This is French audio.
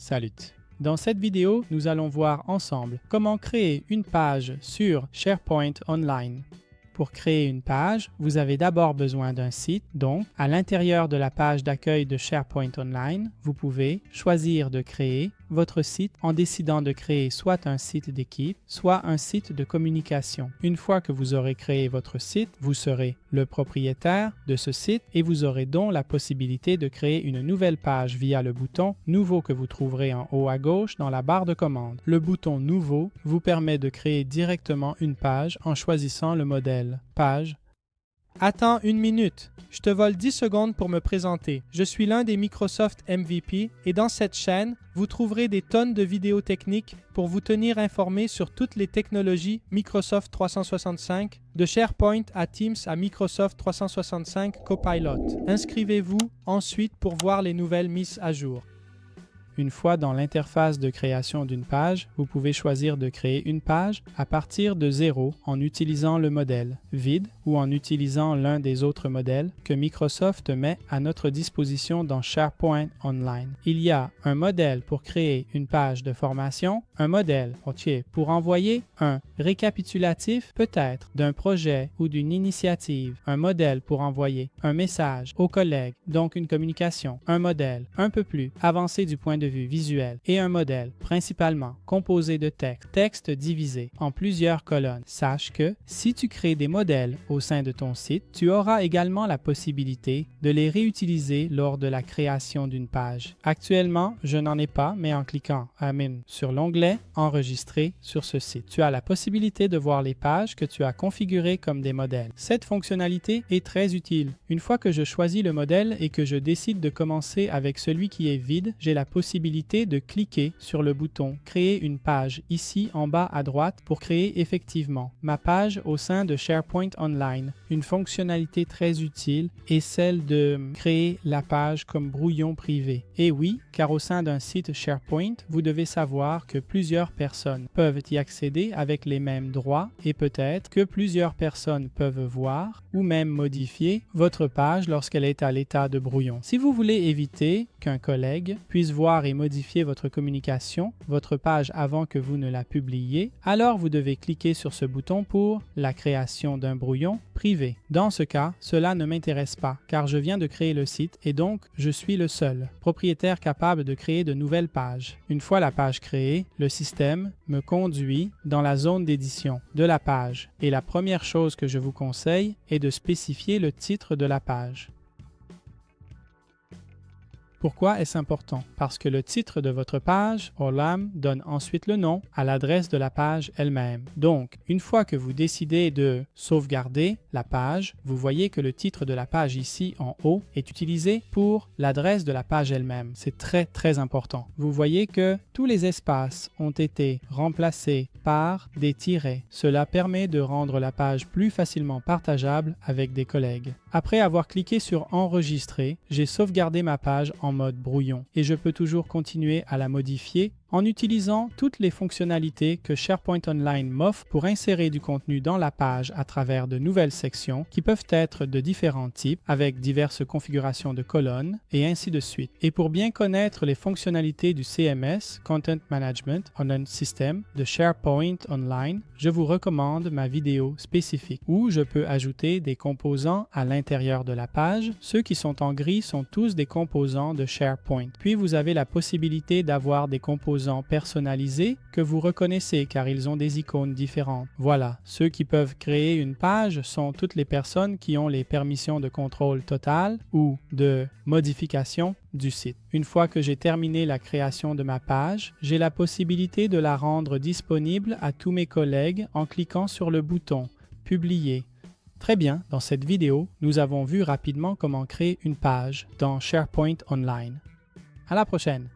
Salut! Dans cette vidéo, nous allons voir ensemble comment créer une page sur SharePoint Online. Pour créer une page, vous avez d'abord besoin d'un site. Donc, à l'intérieur de la page d'accueil de SharePoint Online, vous pouvez choisir de créer votre site en décidant de créer soit un site d'équipe, soit un site de communication. Une fois que vous aurez créé votre site, vous serez le propriétaire de ce site et vous aurez donc la possibilité de créer une nouvelle page via le bouton « Nouveau » que vous trouverez en haut à gauche dans la barre de commande. Le bouton « Nouveau » vous permet de créer directement une page en choisissant le modèle « Page ». Attends une minute, je te vole 10 secondes pour me présenter. Je suis l'un des Microsoft MVP et dans cette chaîne, vous trouverez des tonnes de vidéos techniques pour vous tenir informé sur toutes les technologies Microsoft 365, de SharePoint à Teams à Microsoft 365 Copilot. Inscrivez-vous ensuite pour voir les nouvelles mises à jour. Une fois dans l'interface de création d'une page, vous pouvez choisir de créer une page à partir de zéro en utilisant le modèle vide ou en utilisant l'un des autres modèles que Microsoft met à notre disposition dans SharePoint Online. Il y a un modèle pour créer une page de formation, un modèle entier pour envoyer un récapitulatif peut-être d'un projet ou d'une initiative, un modèle pour envoyer un message aux collègues, donc une communication, un modèle un peu plus avancé du point de vue visuel et un modèle principalement composé de texte divisé en plusieurs colonnes. Sache que si tu crées des modèles au sein de ton site, tu auras également la possibilité de les réutiliser lors de la création d'une page. Actuellement, je n'en ai pas, mais en cliquant sur l'onglet « Enregistrer » sur ce site, tu as la possibilité de voir les pages que tu as configurées comme des modèles. Cette fonctionnalité est très utile. Une fois que je choisis le modèle et que je décide de commencer avec celui qui est vide, j'ai la possibilité de cliquer sur le bouton « Créer une page » ici en bas à droite pour créer effectivement ma page au sein de SharePoint Online. Une fonctionnalité très utile est celle de créer la page comme brouillon privé. Et oui, car au sein d'un site SharePoint, vous devez savoir que plusieurs personnes peuvent y accéder avec les mêmes droits et peut-être que plusieurs personnes peuvent voir ou même modifier votre page lorsqu'elle est à l'état de brouillon. Si vous voulez éviter qu'un collègue puisse voir et modifier votre communication, votre page avant que vous ne la publiiez, alors vous devez cliquer sur ce bouton pour la création d'un brouillon privé. Dans ce cas, cela ne m'intéresse pas car je viens de créer le site et donc je suis le seul propriétaire capable de créer de nouvelles pages. Une fois la page créée, le système me conduit dans la zone d'édition de la page et la première chose que je vous conseille est de spécifier le titre de la page. Pourquoi est-ce important? Parce que le titre de votre page, ORLAM, donne ensuite le nom à l'adresse de la page elle-même. Donc, une fois que vous décidez de sauvegarder la page, vous voyez que le titre de la page ici en haut est utilisé pour l'adresse de la page elle-même. C'est très important. Vous voyez que tous les espaces ont été remplacés par des tirets. Cela permet de rendre la page plus facilement partageable avec des collègues. Après avoir cliqué sur « Enregistrer », j'ai sauvegardé ma page en mode brouillon et je peux toujours continuer à la modifier en utilisant toutes les fonctionnalités que SharePoint Online m'offre pour insérer du contenu dans la page à travers de nouvelles sections qui peuvent être de différents types avec diverses configurations de colonnes et ainsi de suite. Et pour bien connaître les fonctionnalités du CMS, Content Management Online System de SharePoint Online, je vous recommande ma vidéo spécifique où je peux ajouter des composants à l'intérieur de la page. Ceux qui sont en gris sont tous des composants de SharePoint. Puis vous avez la possibilité d'avoir des composants personnalisés que vous reconnaissez car ils ont des icônes différentes. Voilà, ceux qui peuvent créer une page sont toutes les personnes qui ont les permissions de contrôle total ou de modification du site. Une fois que j'ai terminé la création de ma page, j'ai la possibilité de la rendre disponible à tous mes collègues en cliquant sur le bouton « Publier ». Très bien, dans cette vidéo, nous avons vu rapidement comment créer une page dans SharePoint Online. À la prochaine!